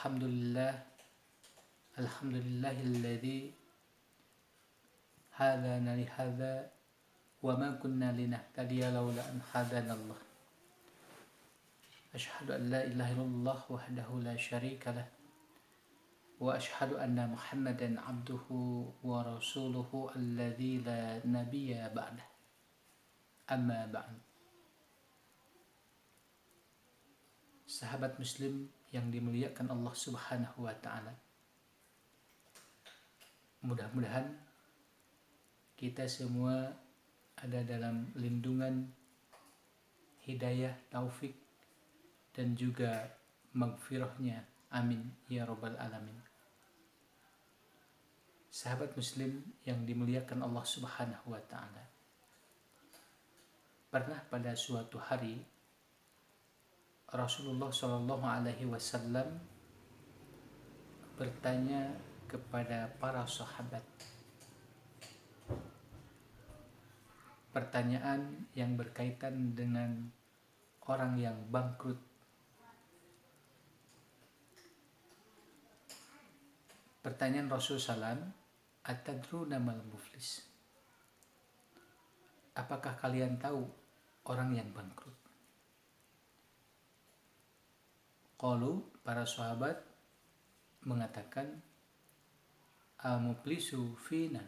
Alhamdulillah, alhamdulillahilladzi hadana li hadza wa ma kunna linahtadiya laula an hadanallah. Asyhadu an la ilaha illallah wahdahu la syarika lah wa asyhadu anna Muhammadan abduhu wa rasuluhu alladzi la nabiyya ba'dah. Amma ba'd. Sahabat muslim yang dimuliakan Allah Subhanahu wa taala. Mudah-mudahan kita semua ada dalam lindungan hidayah, taufik dan juga maghfirahnya. Amin ya rabbal alamin. Sahabat muslim yang dimuliakan Allah Subhanahu wa taala. Pernah pada suatu hari Rasulullah Shallallahu Alaihi Wasallam bertanya kepada para sahabat, pertanyaan yang berkaitan dengan orang yang bangkrut. Pertanyaan Rasul Sallam, atadruna mal muflis? Apakah kalian tahu orang yang bangkrut? Qalu, para sahabat mengatakan, al-muflisu fina,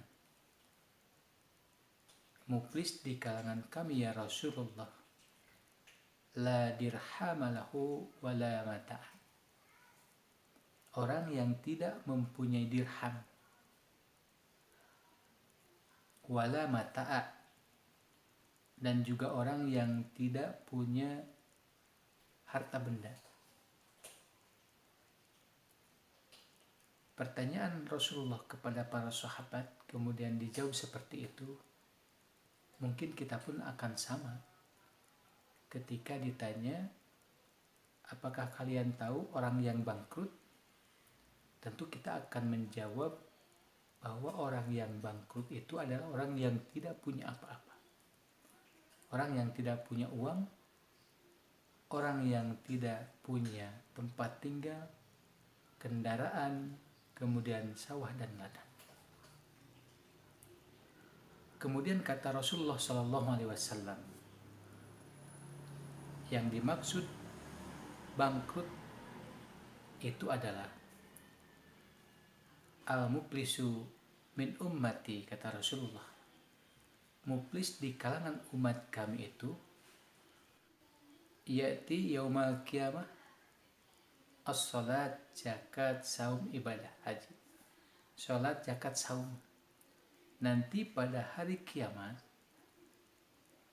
muflis di kalangan kami ya Rasulullah, la dirhamalahu wa la mata', orang yang tidak mempunyai dirham wala mata'a, dan juga orang yang tidak punya harta benda. Pertanyaan Rasulullah kepada para sahabat kemudian dijawab seperti itu. Mungkin kita pun akan sama ketika ditanya, apakah kalian tahu orang yang bangkrut? Tentu kita akan menjawab bahwa orang yang bangkrut itu adalah orang yang tidak punya apa-apa. Orang yang tidak punya uang, orang yang tidak punya tempat tinggal, kendaraan, kemudian sawah dan ladang. Kemudian kata Rasulullah Sallallahu Alaihi Wasallam, yang dimaksud bangkrut itu adalah al-muflisu min ummati, kata Rasulullah. Muflis di kalangan umat kami itu ya'ti yaumal qiyamah as-salat, zakat, saum, ibadah haji. Salat, zakat, saum. Nanti pada hari kiamat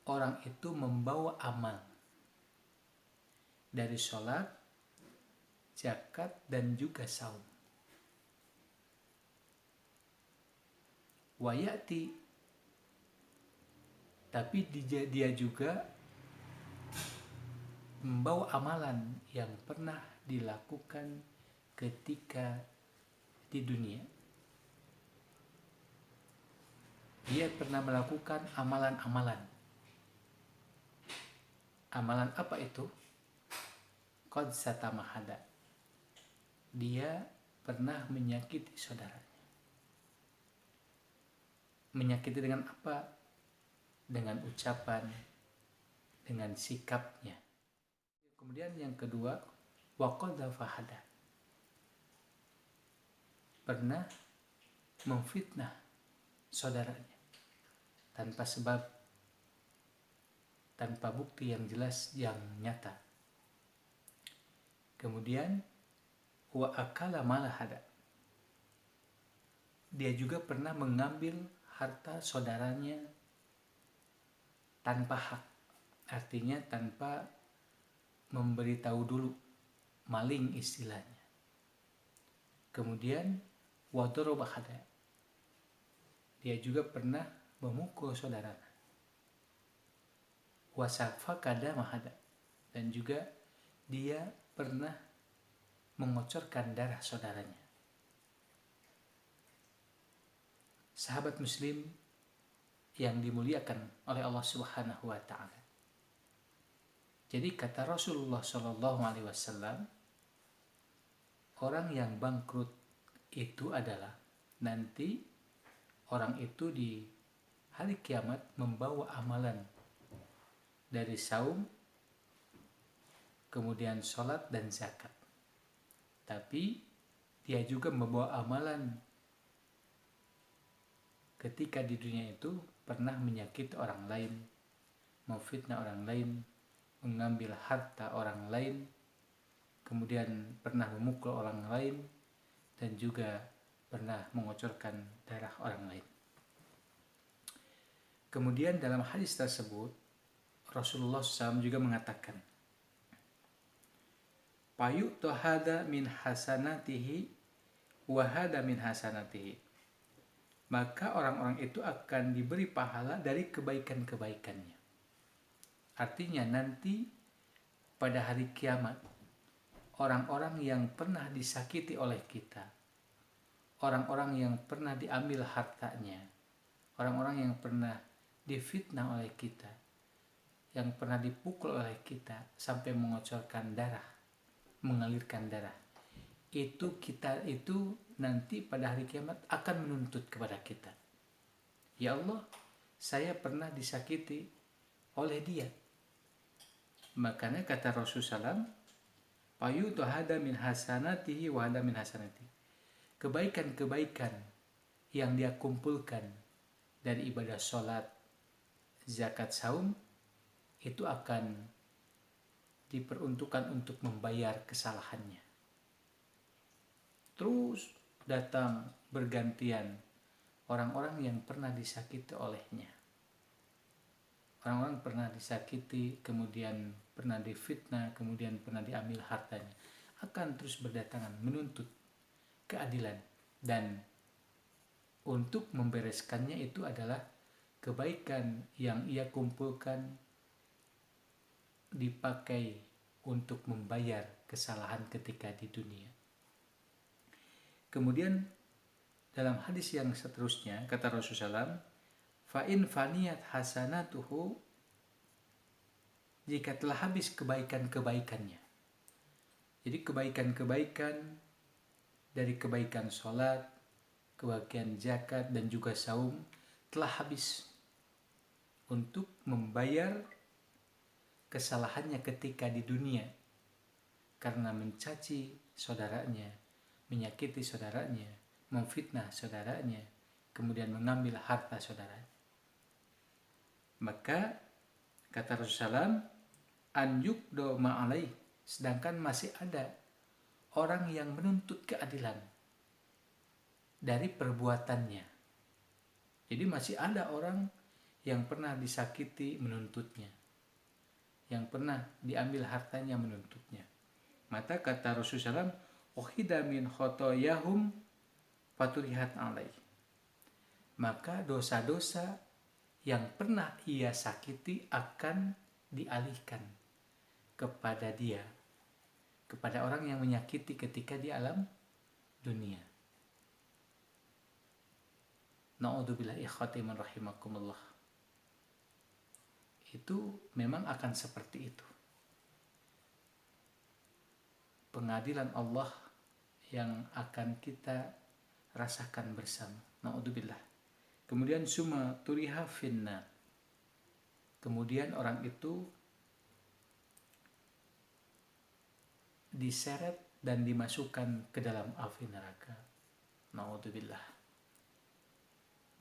orang itu membawa amal dari salat, zakat dan juga saum. Wa ya'ti, tapi dia juga membawa amalan yang pernah dilakukan ketika di dunia. Dia pernah melakukan amalan-amalan. Amalan apa itu? Qad satamahada. Dia pernah menyakiti saudaranya. Menyakiti dengan apa? Dengan ucapan, dengan sikapnya. Kemudian yang kedua, waqadha fahada, pernah memfitnah saudaranya tanpa sebab, tanpa bukti yang jelas, yang nyata. Kemudian wa akala malahada, dia juga pernah mengambil harta saudaranya tanpa hak, artinya tanpa memberitahu dulu, maling istilahnya. Kemudian wadorobahada, dia juga pernah memukul saudaranya. Wasafakada mahada, dan juga dia pernah mengocorkan darah saudaranya. Sahabat muslim yang dimuliakan oleh Allah Subhanahu wa taala. Jadi kata Rasulullah Shallallahu Alaihi Wasallam, orang yang bangkrut itu adalah nanti orang itu di hari kiamat membawa amalan dari saum, kemudian sholat dan zakat. Tapi dia juga membawa amalan ketika di dunia itu pernah menyakiti orang lain, memfitnah orang lain, mengambil harta orang lain, kemudian pernah memukul orang lain, dan juga pernah mengocorkan darah orang lain. Kemudian dalam hadis tersebut Rasulullah SAW juga mengatakan, "Payu'tu hada min hasanatihi wa hada min hasanatihi." Maka orang-orang itu akan diberi pahala dari kebaikan-kebaikannya. Artinya nanti pada hari kiamat, orang-orang yang pernah disakiti oleh kita, orang-orang yang pernah diambil hartanya, orang-orang yang pernah difitnah oleh kita, yang pernah dipukul oleh kita sampai mengocorkan darah, mengalirkan darah, itu nanti pada hari kiamat akan menuntut kepada kita, "Ya Allah, saya pernah disakiti oleh dia." Makanya kata Rasulullah SAW, "Payutu hada min hasanatihi wa hada min hasanatihi." Kebaikan-kebaikan yang dia kumpulkan dari ibadah sholat, zakat, saum, itu akan diperuntukkan untuk membayar kesalahannya. Terus datang bergantian orang-orang yang pernah disakiti olehnya. Orang-orang pernah disakiti, kemudian pernah difitnah, kemudian pernah diambil hartanya, akan terus berdatangan menuntut keadilan. Dan untuk membereskannya itu adalah kebaikan yang ia kumpulkan dipakai untuk membayar kesalahan ketika di dunia. Kemudian dalam hadis yang seterusnya kata Rasulullah SAW, "Fa in faniyat hasanatuhu," jika telah habis kebaikan-kebaikannya. Jadi kebaikan-kebaikan dari kebaikan sholat, kebaikan zakat dan juga saum telah habis untuk membayar kesalahannya ketika di dunia karena mencaci saudaranya, menyakiti saudaranya, memfitnah saudaranya, kemudian mengambil harta saudaranya. Maka kata Rasulullah, "An yukdo ma'alai," sedangkan masih ada orang yang menuntut keadilan dari perbuatannya. Jadi masih ada orang yang pernah disakiti menuntutnya, yang pernah diambil hartanya menuntutnya. Maka kata Rasulullah, "Ukhida min khotoyahum faturihat alaih." Maka dosa-dosa yang pernah ia sakiti akan dialihkan kepada dia, kepada orang yang menyakiti ketika di alam dunia. Na'udzubillah ikhwatiman rahimakumullah. Itu memang akan seperti itu. Pengadilan Allah yang akan kita rasakan bersama. Na'udzubillah. Kemudian summa turiha finna. Kemudian orang itu diseret dan dimasukkan ke dalam api neraka. Na'udzubillah.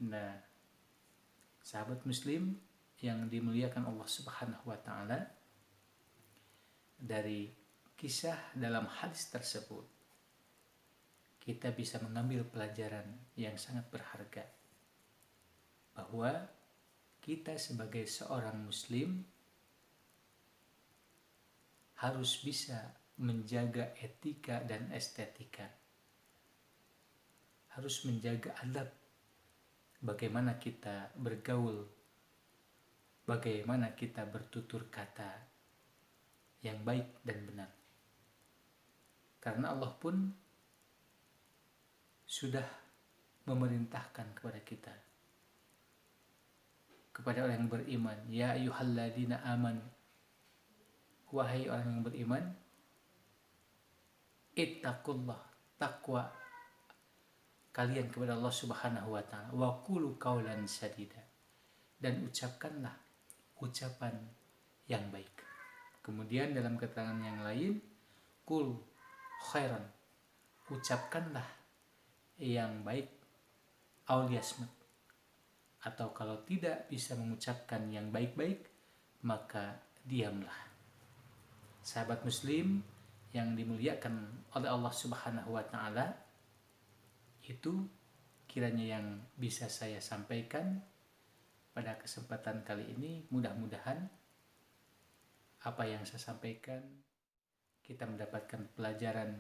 Nah, sahabat muslim yang dimuliakan Allah Subhanahu wa taala, dari kisah dalam hadis tersebut kita bisa mengambil pelajaran yang sangat berharga, bahwa kita sebagai seorang muslim harus bisa menjaga etika dan estetika, harus menjaga adab, bagaimana kita bergaul, bagaimana kita bertutur kata yang baik dan benar. Karena Allah pun sudah memerintahkan kepada kita, kepada orang yang beriman, "Ya ayyuhalladzina amanu," wahai orang yang beriman, "ittaqullah," takwa kalian kepada Allah Subhanahu wa taala. Wa qulu qaulan sadida, dan ucapkanlah ucapan yang baik. Kemudian dalam keterangan yang lain, qul khairan, ucapkanlah yang baik, aw liyasmut, atau kalau tidak bisa mengucapkan yang baik-baik maka diamlah. Sahabat muslim yang dimuliakan oleh Allah Subhanahu wa taala, itu kiranya yang bisa saya sampaikan pada kesempatan kali ini. Mudah-mudahan apa yang saya sampaikan kita mendapatkan pelajaran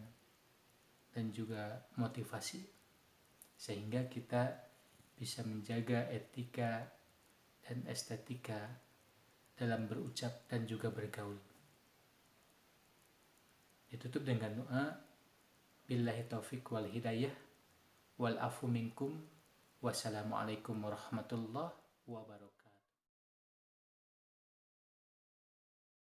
dan juga motivasi, sehingga kita bisa menjaga etika dan estetika dalam berucap dan juga bergaul. Ditutup dengan doa, billahi taufiq wal hidayah, wal afu minkum, wassalamualaikum warahmatullahi wabarakatuh.